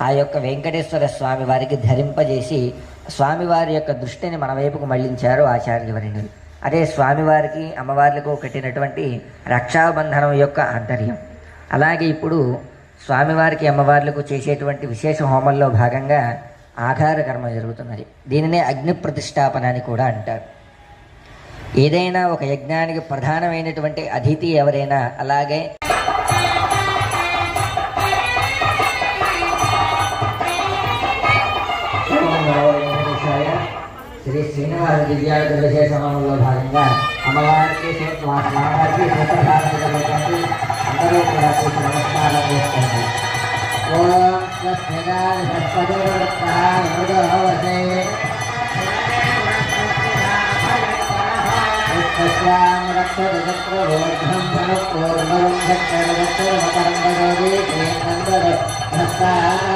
ఆ యొక్క వెంకటేశ్వర స్వామి వారికి ధరింపజేసి స్వామివారి యొక్క దృష్టిని మన వైపుకు మళ్లించారు ఆచార్యవరుణులు. అదే స్వామివారికి అమ్మవార్లకు కట్టినటువంటి రక్షాబంధనం యొక్క ఆంతర్యం. అలాగే ఇప్పుడు స్వామివారికి అమ్మవార్లకు చేసేటువంటి విశేష హోమంలో భాగంగా ఆఘార కర్మ జరుగుతున్నది. దీనినే అగ్ని ప్రతిష్టాపన అని కూడా అంటారు. ఏదైనా ఒక యజ్ఞానికి ప్రధానమైనటువంటి అతిథి ఎవరైనా, అలాగే శ్రీ శ్రీనివాస దివ్యాయుధ విశేష హోమంలో భాగంగా అమ్మవారికి స్వామివారికి సూత్రధారణి అందరూ కూడా కూర్చు నమస్కారం చేస్తుంది. ఓం